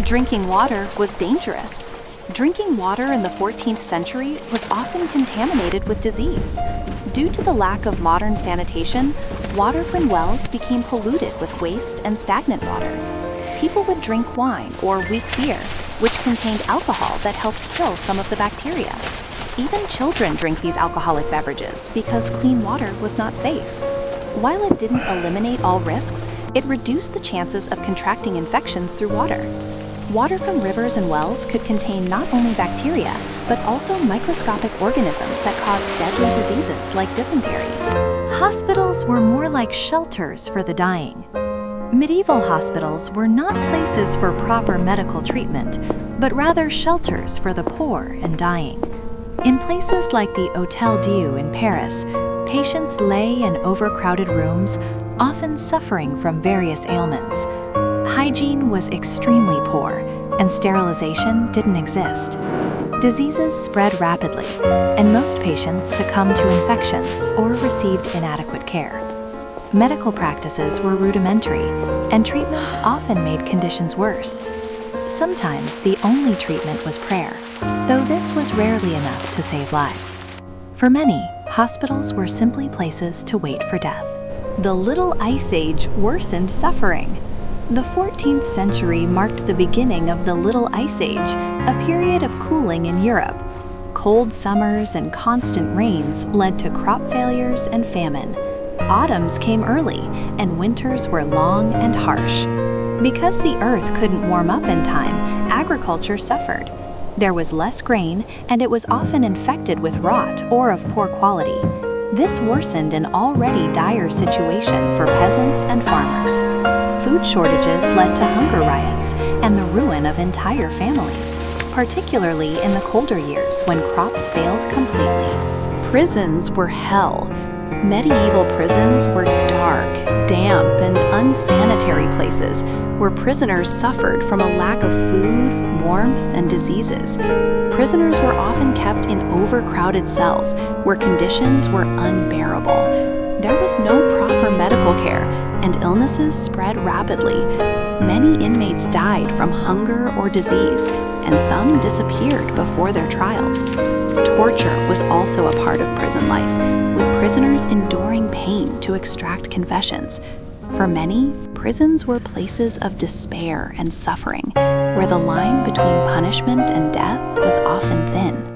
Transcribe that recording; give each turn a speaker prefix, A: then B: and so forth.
A: Drinking water was dangerous. Drinking water in the 14th century was often contaminated with disease. Due to the lack of modern sanitation, water from wells became polluted with waste and stagnant water. People would drink wine or weak beer, which contained alcohol that helped kill some of the bacteria. Even children drink these alcoholic beverages because clean water was not safe. While it didn't eliminate all risks, it reduced the chances of contracting infections through water. Water from rivers and wells could contain not only bacteria, but also microscopic organisms that cause deadly diseases like dysentery.
B: Hospitals were more like shelters for the dying. Medieval hospitals were not places for proper medical treatment, but rather shelters for the poor and dying. In places like the Hôtel Dieu in Paris, patients lay in overcrowded rooms, often suffering from various ailments. Hygiene was extremely poor, and sterilization didn't exist. Diseases spread rapidly, and most patients succumbed to infections or received inadequate care. Medical practices were rudimentary, and treatments often made conditions worse. Sometimes the only treatment was prayer, though this was rarely enough to save lives. For many, hospitals were simply places to wait for death. The Little Ice Age worsened suffering. The 14th century marked the beginning of the Little Ice Age, a period of cooling in Europe. Cold summers and constant rains led to crop failures and famine. Autumns came early, and winters were long and harsh. Because the earth couldn't warm up in time, agriculture suffered. There was less grain, and it was often infected with rot or of poor quality. This worsened an already dire situation for peasants and farmers. Food shortages led to hunger riots and the ruin of entire families, particularly in the colder years when crops failed completely.
A: Prisons were hell. Medieval prisons were dark, damp, and unsanitary places where prisoners suffered from a lack of food, warmth, and diseases. Prisoners were often kept in overcrowded cells where conditions were unbearable. There was no proper medical care, and illnesses spread rapidly. Many inmates died from hunger or disease, and some disappeared before their trials. Torture was also a part of prison life, with prisoners enduring pain to extract confessions. For many, prisons were places of despair and suffering, where the line between punishment and death was often thin.